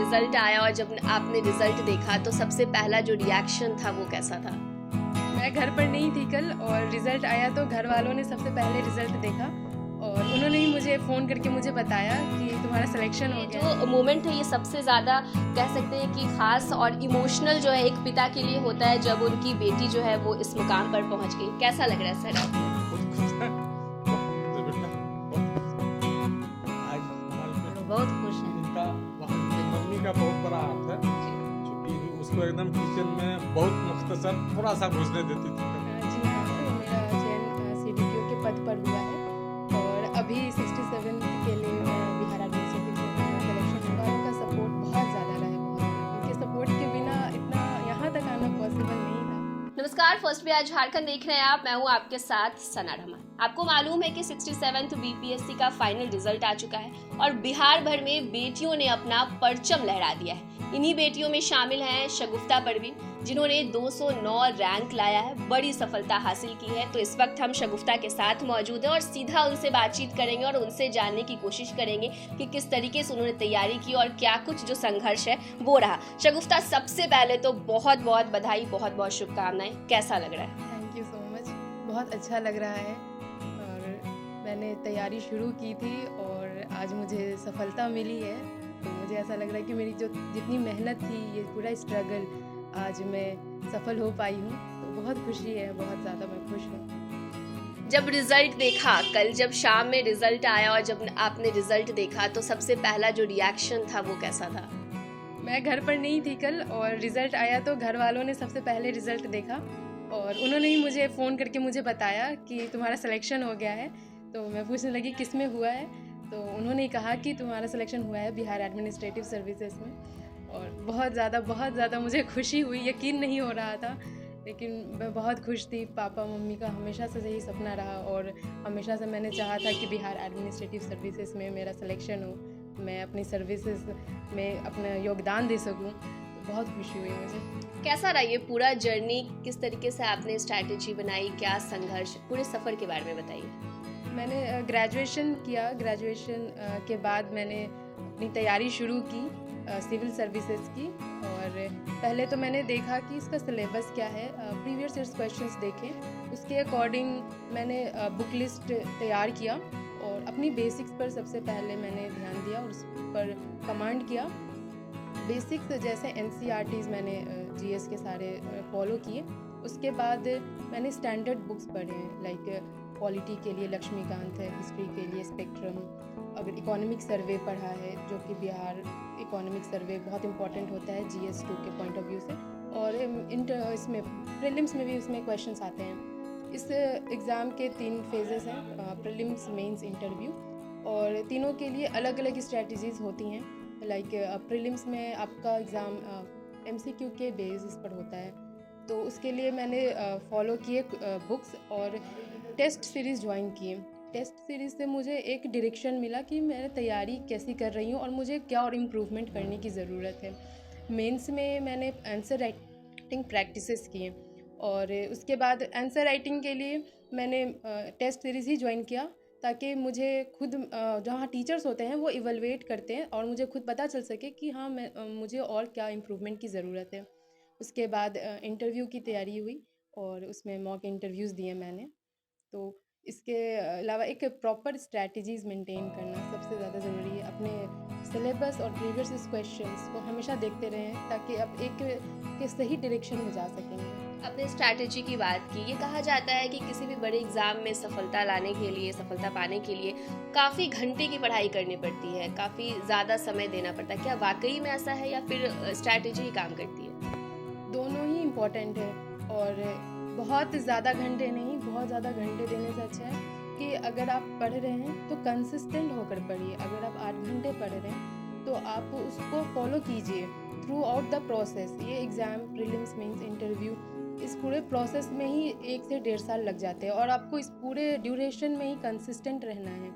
Result आया और जब आपने रिजल्ट देखा तो सबसे पहला जो रिएक्शन था वो कैसा था? मैं घर पर नहीं थी कल और रिज़ल्ट आया तो घर वालों ने सबसे पहले रिज़ल्ट देखा और उन्होंने ही मुझे फ़ोन करके मुझे बताया कि तुम्हारा सिलेक्शन हो ये गया है। जो मोमेंट है ये सबसे ज़्यादा कह सकते हैं कि खास और इमोशनल जो है एक पिता के लिए होता है जब उनकी बेटी जो है वो इस मुकाम पर पहुंच गई। कैसा लग रहा है सर आपको? बहुत खुश है। मुझे बेटा बहुत खुश है। आज हमारे बेटा बहुत खुश हैं। उनका वहाँ उनकी मम्मी का बहुत बड़ा हाथ है, क्योंकि उसको एकदम किचन में बहुत मुख्तसर थोड़ा सा घुसने देती थी। जी हाँ, तो मेरा चयन CDPO के पद पर हुआ है और अभी 67th के लिए मैं बिहार एडमिनिस्ट्रेटिव से मेरा सिलेक्शन हुआ। उनका सपोर्ट बहुत ज़्यादा रहा है, बहुत उनके सपोर्ट के बिना इतना यहाँ तक आना पॉसिबल नहीं था। नमस्कार, फर्स्ट भी आज झारखंड देख रहे हैं आप। मैं हूं आपके साथ सना रमन। आपको मालूम है कि 67th BPSC का फाइनल रिजल्ट आ चुका है और बिहार भर में बेटियों ने अपना परचम लहरा दिया है। इन्हीं बेटियों में शामिल हैं शगुफ्ता परवीन, जिन्होंने 209 रैंक लाया है, बड़ी सफलता हासिल की है। तो इस वक्त हम शगुफ्ता के साथ मौजूद हैं और सीधा उनसे बातचीत करेंगे और उनसे जानने की कोशिश करेंगे कि किस तरीके से उन्होंने तैयारी की और क्या कुछ जो संघर्ष है वो रहा। शगुफ्ता, सबसे पहले तो बहुत बहुत बधाई, बहुत बहुत शुभकामनाएं। कैसा लग रहा है? Thank you so much. बहुत अच्छा लग रहा है और मैंने तैयारी शुरू की थी और आज मुझे सफलता मिली है। तो मुझे ऐसा लग रहा है कि मेरी जो जितनी मेहनत थी, ये पूरा स्ट्रगल, आज मैं सफल हो पाई हूँ। तो बहुत खुशी है, बहुत ज़्यादा मैं खुश हूँ। जब रिजल्ट देखा कल, जब शाम में रिजल्ट आया और जब आपने रिजल्ट देखा तो सबसे पहला जो रिएक्शन था वो कैसा था? मैं घर पर नहीं थी कल और रिज़ल्ट आया तो घर वालों ने सबसे पहले रिज़ल्ट देखा और उन्होंने ही मुझे फ़ोन करके मुझे बताया कि तुम्हारा सिलेक्शन हो गया है। तो मैं पूछने लगी किस में हुआ है, तो उन्होंने ही कहा कि तुम्हारा सिलेक्शन हुआ है बिहार एडमिनिस्ट्रेटिव सर्विसेज में। और बहुत ज़्यादा मुझे खुशी हुई, यकीन नहीं हो रहा था, लेकिन मैं बहुत खुश थी। पापा मम्मी का हमेशा से यही सपना रहा और हमेशा से मैंने चाहा था कि बिहार एडमिनिस्ट्रेटिव सर्विसेज में मेरा सिलेक्शन हो, मैं अपनी सर्विसेज में अपना योगदान दे सकूं। तो बहुत खुशी हुई मुझे। कैसा रहा ये पूरा जर्नी? किस तरीके से आपने स्ट्रैटेजी बनाई, क्या संघर्ष, पूरे सफर के बारे में बताइए। मैंने ग्रेजुएशन किया। ग्रेजुएशन के बाद मैंने अपनी तैयारी शुरू की सिविल सर्विसेज की। और पहले तो मैंने देखा कि इसका सिलेबस क्या है, प्रीवियस ईयर्स क्वेश्चंस देखे, उसके अकॉर्डिंग मैंने बुक लिस्ट तैयार किया और अपनी बेसिक्स पर सबसे पहले मैंने ध्यान दिया और उस पर कमांड किया। बेसिक्स जैसे NCERTs मैंने GS के सारे फॉलो किए। उसके बाद मैंने स्टैंडर्ड बुक्स पढ़े हैं, लाइक पॉलिटी के लिए लक्ष्मीकांत है, हिस्ट्री के लिए स्पेक्ट्रम, अगर इकोनॉमिक सर्वे पढ़ा है जो कि बिहार इकोनॉमिक सर्वे बहुत इंपॉर्टेंट होता है GS2 के पॉइंट ऑफ व्यू से। और इसमें प्रीलिम्स में भी उसमें क्वेश्चंस आते हैं। इस एग्ज़ाम के 3 फेजेस हैं, प्रीलिम्स, मेंस, इंटरव्यू, और तीनों के लिए अलग अलग स्ट्रैटेजीज़ होती हैं। लाइक प्रीलिम्स में आपका एग्ज़ाम MCQ के बेसिस पर होता है, तो उसके लिए मैंने फॉलो किए बुक्स और टेस्ट सीरीज़ ज्वाइन किए। टेस्ट सीरीज़ से मुझे एक डायरेक्शन मिला कि मैं तैयारी कैसी कर रही हूँ और मुझे क्या और इम्प्रूवमेंट करने की ज़रूरत है। मेंस में मैंने आंसर राइटिंग प्रैक्टिसेस किए और उसके बाद आंसर राइटिंग के लिए मैंने टेस्ट सीरीज़ ही ज्वाइन किया, ताकि मुझे खुद जहाँ टीचर्स होते हैं वो इवलुएट करते हैं और मुझे खुद पता चल सके कि हाँ मुझे और क्या इम्प्रूवमेंट की ज़रूरत है। उसके बाद इंटरव्यू की तैयारी हुई और उसमें मॉक इंटरव्यूज़ दिए मैंने। तो इसके अलावा एक प्रॉपर स्ट्रैटेजीज़ मेंटेन करना सबसे ज़्यादा ज़रूरी है। अपने सिलेबस और प्रीवियस क्वेश्चंस को हमेशा देखते रहें ताकि आप एक के सही डायरेक्शन में जा सकेंगे। अपने स्ट्रैटेजी की बात की, ये कहा जाता है कि किसी भी बड़े एग्जाम में सफलता लाने के लिए, सफलता पाने के लिए काफ़ी घंटे की पढ़ाई करनी पड़ती है, काफ़ी ज़्यादा समय देना पड़ता है। क्या वाकई में ऐसा है या फिर स्ट्रैटेजी ही काम करती है? दोनों ही इम्पॉर्टेंट है और बहुत ज़्यादा घंटे नहीं, बहुत ज़्यादा घंटे देने से अच्छा है कि अगर आप पढ़ रहे हैं तो कंसिस्टेंट होकर पढ़िए। अगर आप 8 घंटे पढ़ रहे हैं तो आप उसको फॉलो कीजिए थ्रू आउट द प्रोसेस। ये एग्ज़ाम, प्रीलिम्स, मेंस, इंटरव्यू, इस पूरे प्रोसेस में ही 1 से 1.5 साल लग जाते हैं और आपको इस पूरे ड्यूरेशन में ही कंसिस्टेंट रहना है।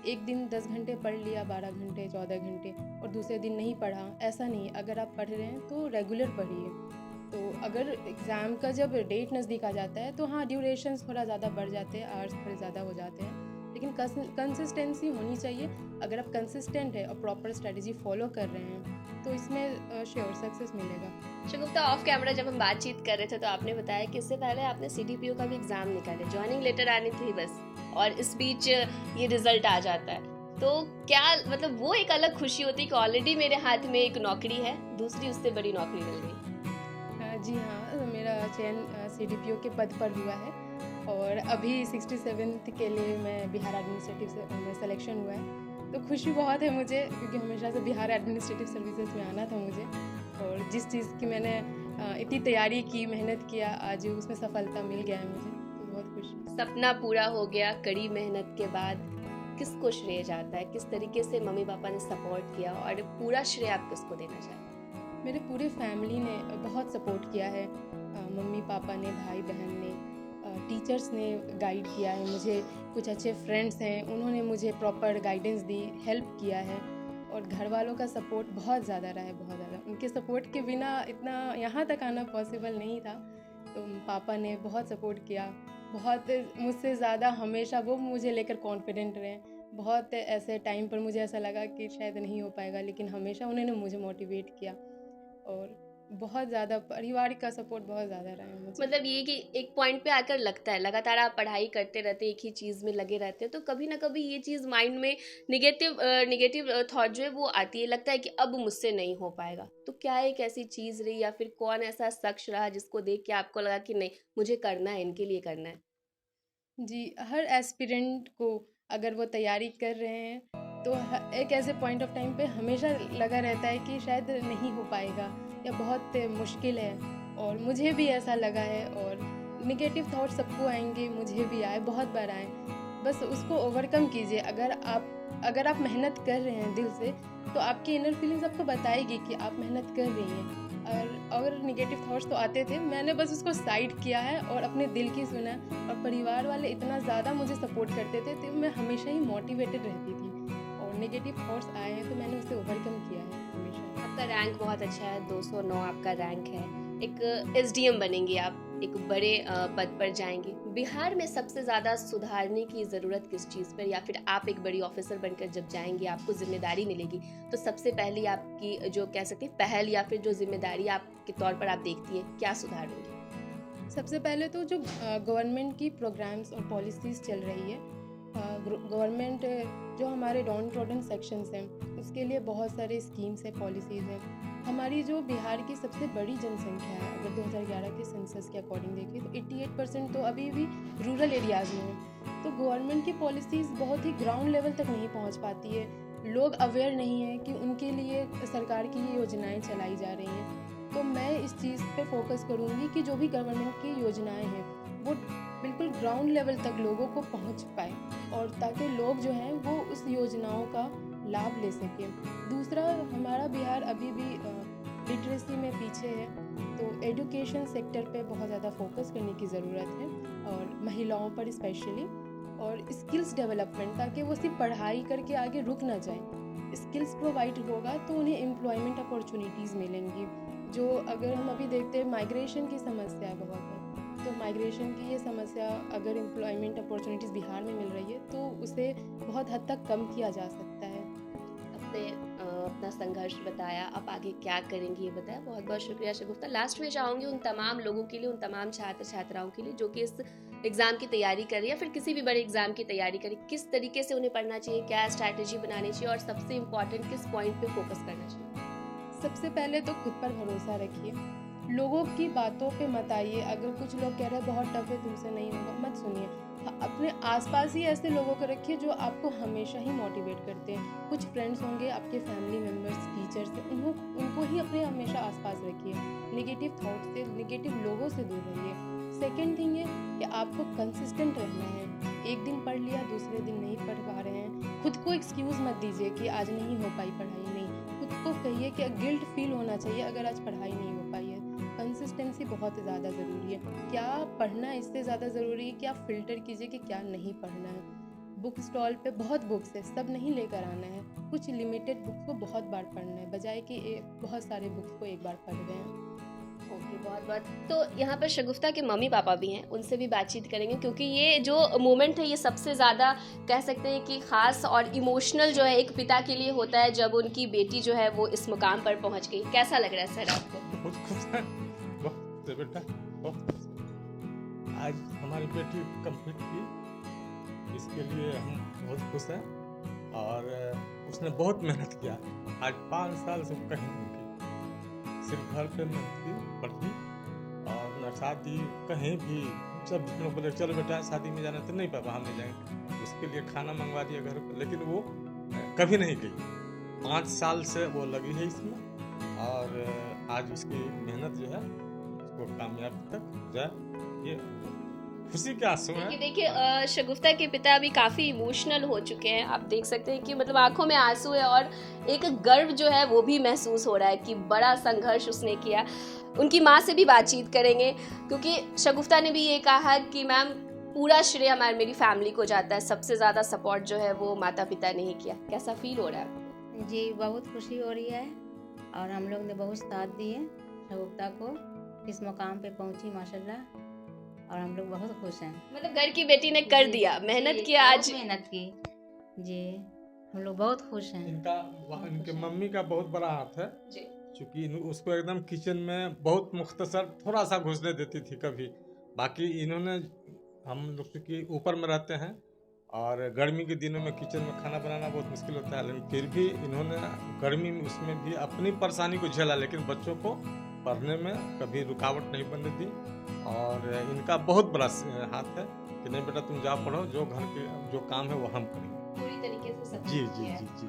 एक दिन 10 घंटे पढ़ लिया, 12 घंटे, 14 घंटे, और दूसरे दिन नहीं पढ़ा, ऐसा नहीं। अगर आप पढ़ रहे हैं तो रेगुलर पढ़िए। तो अगर एग्ज़ाम का जब डेट नज़दीक आ जाता है तो हाँ, ड्यूरेशंस थोड़ा ज़्यादा बढ़ जाते हैं, आवर्स थोड़े ज़्यादा हो जाते हैं, लेकिन कंसिस्टेंसी होनी चाहिए। अगर आप कंसिस्टेंट है और प्रॉपर स्ट्रेटजी फॉलो कर रहे हैं तो इसमें श्योर सक्सेस मिलेगा। शगुफ्ता, ऑफ कैमरा जब हम बातचीत कर रहे थे तो आपने बताया कि इससे पहले आपने CDPO का भी एग्जाम निकाले, ज्वाइनिंग लेटर आनी थी बस, और इस बीच ये रिजल्ट आ जाता है। तो क्या मतलब वो एक अलग खुशी होती है कि ऑलरेडी मेरे हाथ में एक नौकरी है, दूसरी उससे बड़ी नौकरी मिल गई? जी हाँ, मेरा चयन CDPO के पद पर हुआ है और अभी 67th के लिए मैं बिहार एडमिनिस्ट्रेटिव से में सिलेक्शन हुआ है। तो खुशी बहुत है मुझे, क्योंकि हमेशा से बिहार एडमिनिस्ट्रेटिव सर्विसेज में आना था मुझे, और जिस चीज़ की मैंने इतनी तैयारी की, मेहनत किया, आज उसमें सफलता मिल गया है मुझे, तो बहुत खुशी। सपना पूरा हो गया कड़ी मेहनत के बाद, किसको श्रेय जाता है? किस तरीके से मम्मी पापा ने सपोर्ट किया और पूरा श्रेय आप किसको देना चाहते हैं? मेरे पूरे फैमिली ने बहुत सपोर्ट किया है। मम्मी पापा ने, भाई बहन ने, टीचर्स ने गाइड किया है मुझे, कुछ अच्छे फ्रेंड्स हैं उन्होंने मुझे प्रॉपर गाइडेंस दी, हेल्प किया है, और घर वालों का सपोर्ट बहुत ज़्यादा रहा है, बहुत ज़्यादा। उनके सपोर्ट के बिना इतना यहाँ तक आना पॉसिबल नहीं था। तो पापा ने बहुत सपोर्ट किया, बहुत मुझसे ज़्यादा, हमेशा वो मुझे लेकर कॉन्फिडेंट रहे। बहुत ऐसे टाइम पर मुझे ऐसा लगा कि शायद नहीं हो पाएगा, लेकिन हमेशा उन्होंने मुझे मोटिवेट किया, और बहुत ज़्यादा परिवार का सपोर्ट बहुत ज़्यादा रहा है मुझे। मतलब ये कि एक पॉइंट पे आकर लगता है, लगातार आप पढ़ाई करते रहते, एक ही चीज़ में लगे रहते हैं, तो कभी ना कभी ये चीज़ माइंड में निगेटिव थॉट जो है वो आती है, लगता है कि अब मुझसे नहीं हो पाएगा। तो क्या एक ऐसी चीज़ रही या फिर कौन ऐसा शख्स रहा जिसको देख के आपको लगा कि नहीं, मुझे करना है, इनके लिए करना है? जी, हर एस्पिरेंट को अगर वो तैयारी कर रहे हैं तो एक ऐसे पॉइंट ऑफ टाइम पे हमेशा लगा रहता है कि शायद नहीं हो पाएगा या बहुत मुश्किल है, और मुझे भी ऐसा लगा है, और निगेटिव थॉट सबको आएंगे, मुझे भी आए, बहुत बार आए। बस उसको ओवरकम कीजिए। अगर आप मेहनत कर रहे हैं दिल से, तो आपकी इनर फीलिंग्स आपको बताएगी कि आप मेहनत कर रही हैं। और अगर निगेटिव थॉट्स तो आते थे, मैंने बस उसको साइड किया है और अपने दिल की सुना। और परिवार वाले इतना ज़्यादा मुझे सपोर्ट करते थे तो मैं हमेशा ही मोटिवेटेड रहती थी, और नेगेटिव थॉट्स आए हैं तो मैंने उसे ओवरकम किया है हमेशा। आपका रैंक बहुत अच्छा है, 209 आपका रैंक है, एक SDM बनेंगे आप, एक बड़े पद पर जाएंगे। बिहार में सबसे ज़्यादा सुधारने की ज़रूरत किस चीज़ पर, या फिर आप एक बड़ी ऑफिसर बनकर जब जाएंगे, आपको जिम्मेदारी मिलेगी, तो सबसे पहली आपकी जो कह सकते हैं पहल या फिर जो जिम्मेदारी आपके तौर पर आप देखती हैं, क्या सुधार होंगे? सबसे पहले तो जो गवर्नमेंट की प्रोग्राम्स और पॉलिसीज़ चल रही है, गवर्नमेंट जो हमारे डाउन ट्रोडन सेक्शंस हैं उसके लिए बहुत सारे स्कीम्स हैं, पॉलिसीज़ हैं। हमारी जो बिहार की सबसे बड़ी जनसंख्या है, अगर 2011 के सेंसस के अकॉर्डिंग देखें तो 88% तो अभी भी रूरल एरियाज़ में है। तो गवर्नमेंट की पॉलिसीज़ बहुत ही ग्राउंड लेवल तक नहीं पहुंच पाती है, लोग अवेयर नहीं है कि उनके लिए सरकार की ये योजनाएं चलाई जा रही हैं। तो मैं इस चीज़ पे फोकस करूँगी कि जो भी गवर्नमेंट की योजनाएं हैं वो बिल्कुल ग्राउंड लेवल तक लोगों को पहुंच पाए, और ताकि लोग जो हैं वो उस योजनाओं का लाभ ले सकें। दूसरा, हमारा बिहार अभी भी लिटरेसी में पीछे है, तो एजुकेशन सेक्टर पे बहुत ज़्यादा फोकस करने की ज़रूरत है, और महिलाओं पर स्पेशली, और स्किल्स डेवलपमेंट, ताकि वो सिर्फ पढ़ाई करके आगे रुक ना जाए। स्किल्स प्रोवाइड होगा तो उन्हें एम्प्लॉयमेंट अपॉर्चुनिटीज़ मिलेंगी। जो अगर हम अभी देखते हैं माइग्रेशन की समस्या बहुत है, तो माइग्रेशन की ये समस्या अगर एम्प्लॉयमेंट अपॉर्चुनिटीज़ बिहार में मिल रही है तो उसे बहुत हद तक कम किया जा सकता है। आपने अपना संघर्ष बताया, आप आगे क्या करेंगी ये बताया, बहुत बहुत शुक्रिया शगुफ्ता। लास्ट में चाहूँगी उन तमाम लोगों के लिए, उन तमाम छात्र छात्राओं के लिए जो कि इस एग्ज़ाम की तैयारी कर रही है या फिर किसी भी बड़े एग्ज़ाम की तैयारी करी, किस तरीके से उन्हें पढ़ना चाहिए, क्या स्ट्रैटेजी बनानी चाहिए, और सबसे इम्पॉर्टेंट किस पॉइंट पे फोकस करना चाहिए? सबसे पहले तो खुद पर भरोसा रखिए, लोगों की बातों पे मत आइए। अगर कुछ लोग कह रहे हैं बहुत टफ है, तुमसे नहीं होगा, मत सुनिए। अपने आसपास ही ऐसे लोगों को रखिए जो आपको हमेशा ही मोटिवेट करते हैं। कुछ फ्रेंड्स होंगे, आपके फैमिली मेम्बर्स, टीचर्स, उनको ही अपने हमेशा आसपास रखिए। नेगेटिव थॉट से, नेगेटिव लोगों से दूर रहिए। सेकेंड थिंग है कि आपको कंसिस्टेंट रहना है। एक दिन पढ़ लिया, दूसरे दिन नहीं पढ़ पा रहे हैं, खुद को एक्सक्यूज़ मत दीजिए कि आज नहीं हो पाई पढ़ाई। नहीं, खुद को कहिए कि गिल्ट फील होना चाहिए अगर आज पढ़ाई नहीं हो पाई है। कंसिस्टेंसी बहुत ज़्यादा ज़रूरी है। क्या पढ़ना है इससे ज़्यादा ज़रूरी है कि आप फ़िल्टर कीजिए कि क्या नहीं पढ़ना है। बुक स्टॉल पे बहुत बुक्स है, सब नहीं लेकर आना है। कुछ लिमिटेड बुक्स को बहुत बार पढ़ना है, बजाय कि बहुत सारे बुक्स को एक बार पढ़ गए हैं। ओके, बहुत बहुत। तो यहाँ पर शगुफ्ता के मम्मी पापा भी हैं, उनसे भी बातचीत करेंगे क्योंकि ये जो मोमेंट है ये सबसे ज़्यादा कह सकते हैं कि ख़ास और इमोशनल जो है एक पिता के लिए होता है जब उनकी बेटी जो है वो इस मुकाम पर पहुँच गई। कैसा लग रहा है सर आपको? बहुत खुश है, बहुत से बेटा, बहुत खुश है। आज हमारी बेटी कंप्लीट की, इसके लिए हम बहुत खुश हैं। और उसने बहुत मेहनत किया। आज 5 साल से वो कहीं नहीं की, सिर्फ घर पे मेहनत की, पढ़ी, और न शादी कहीं भी। सब लोग बोले चलो बेटा शादी में जाना, तो नहीं पापा हम नहीं जाएंगे। उसके लिए खाना मंगवा दिया घर पे, लेकिन वो कभी नहीं गई। 5 साल से वो लगी है इसमें, और आज उसकी मेहनत जो है उसको कामयाबी तक जाए, ये खुशी के आंसू हैं। देखिए शगुफ्ता के पिता अभी काफ़ी इमोशनल हो चुके हैं। आप देख सकते हैं कि मतलब आंखों में आंसू है और एक गर्व जो है वो भी महसूस हो रहा है कि बड़ा संघर्ष उसने किया। उनकी माँ से भी बातचीत करेंगे क्योंकि शगुफ्ता ने भी ये कहा कि मैम पूरा श्रेय मेरी फैमिली को जाता है, सबसे ज़्यादा सपोर्ट जो है वो माता पिता ने ही किया। कैसा फील हो रहा है? जी बहुत खुशी हो रही है, और हम लोग ने बहुत साथ दिए शगुफ्ता को, इस मुकाम पे पहुंची माशाल्लाह, और हम लोग बहुत खुश हैं। मतलब घर की बेटी ने कर दिया, मेहनत किया, आज मेहनत की जी, हम लोग बहुत खुश हैं। इनके मम्मी का बहुत बड़ा हाथ है जी। क्योंकि उसको एकदम किचन में बहुत मुख्तसर थोड़ा सा घुसने देती थी कभी। बाकी इन्होंने, हम लोग क्योंकि ऊपर में रहते हैं और गर्मी के दिनों में किचन में खाना बनाना बहुत मुश्किल होता है, लेकिन फिर भी इन्होंने गर्मी में उसमें भी अपनी परेशानी को झेला, लेकिन बच्चों को पढ़ने में कभी रुकावट नहीं बनने दी। और इनका बहुत बड़ा हाथ है कि नहीं बेटा तुम जाओ पढ़ो, जो घर के जो काम है वो हम करेंगे पूरी तरीके से सब जी कुछ जी किया है। जी जी।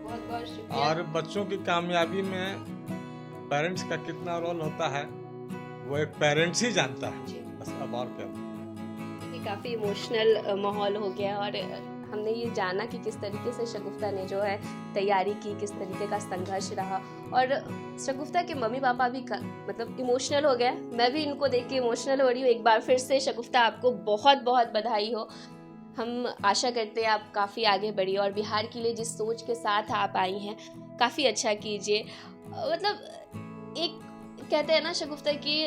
बहुत बहुत शुक्रिया। और बच्चों की कामयाबी में पेरेंट्स का कितना रोल होता है वो एक पेरेंट्स ही जानता है, जी। बस अब और क्या। ये काफ़ी इमोशनल माहौल हो गया और हमने ये जाना कि किस तरीके से शगुफ्ता ने जो है तैयारी की, किस तरीके का संघर्ष रहा, और शगुफ्ता के मम्मी पापा भी मतलब इमोशनल हो गए। मैं भी इनको देख के इमोशनल हो रही हूँ। एक बार फिर से शगुफ्ता आपको बहुत बहुत बधाई हो। हम आशा करते हैं आप काफ़ी आगे बढ़िए और बिहार के लिए जिस सोच के साथ आप आई हैं काफ़ी अच्छा कीजिए। मतलब एक कहते हैं ना शगुफ्ता कि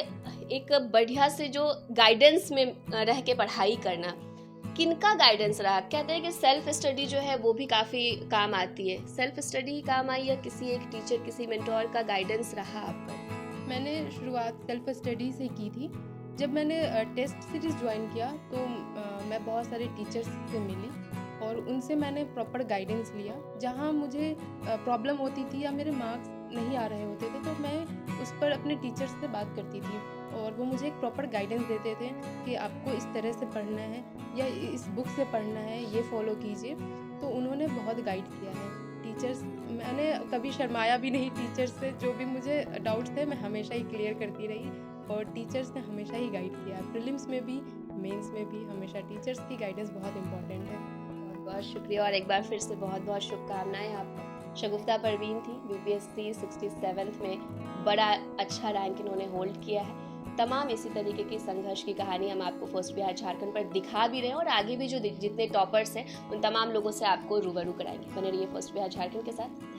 एक बढ़िया से जो गाइडेंस में रह के पढ़ाई करना, किनका गाइडेंस रहा? कहते हैं कि सेल्फ स्टडी जो है वो भी काफ़ी काम आती है। सेल्फ स्टडी ही काम आई या किसी एक टीचर, किसी मेंटोर का गाइडेंस रहा आप पर? मैंने शुरुआत सेल्फ स्टडी से की थी। जब मैंने टेस्ट सीरीज़ ज्वाइन किया तो मैं बहुत सारे टीचर्स से मिली और उनसे मैंने प्रॉपर गाइडेंस लिया। जहाँ मुझे प्रॉब्लम होती थी या मेरे मार्क्स नहीं आ रहे होते थे तो मैं उस पर अपने टीचर्स से बात करती थी और वो मुझे एक प्रॉपर गाइडेंस देते थे कि आपको इस तरह से पढ़ना है या इस बुक से पढ़ना है, ये फॉलो कीजिए। तो उन्होंने बहुत गाइड किया है। टीचर्स, मैंने कभी शर्माया भी नहीं। टीचर्स से जो भी मुझे डाउट्स थे मैं हमेशा ही क्लियर करती रही और टीचर्स ने हमेशा ही गाइड किया। प्रीलिम्स में भी, मेंस में भी हमेशा टीचर्स की गाइडेंस बहुत इंपॉर्टेंट है। बहुत बहुत शुक्रिया और एक बार फिर से बहुत बहुत शुभकामनाएं आपको। शगुफ्ता परवीन थी, बीपीएससी 67th में बड़ा अच्छा रैंक इन्होंने होल्ड किया है। तमाम इसी तरीके की संघर्ष की कहानी हम आपको फर्स्ट बिहार झारखंड पर दिखा भी रहे हैं और आगे भी जो जितने टॉपर्स हैं उन तमाम लोगों से आपको रूबरू कराएंगे। बने रहिए फर्स्ट बिहार झारखंड के साथ।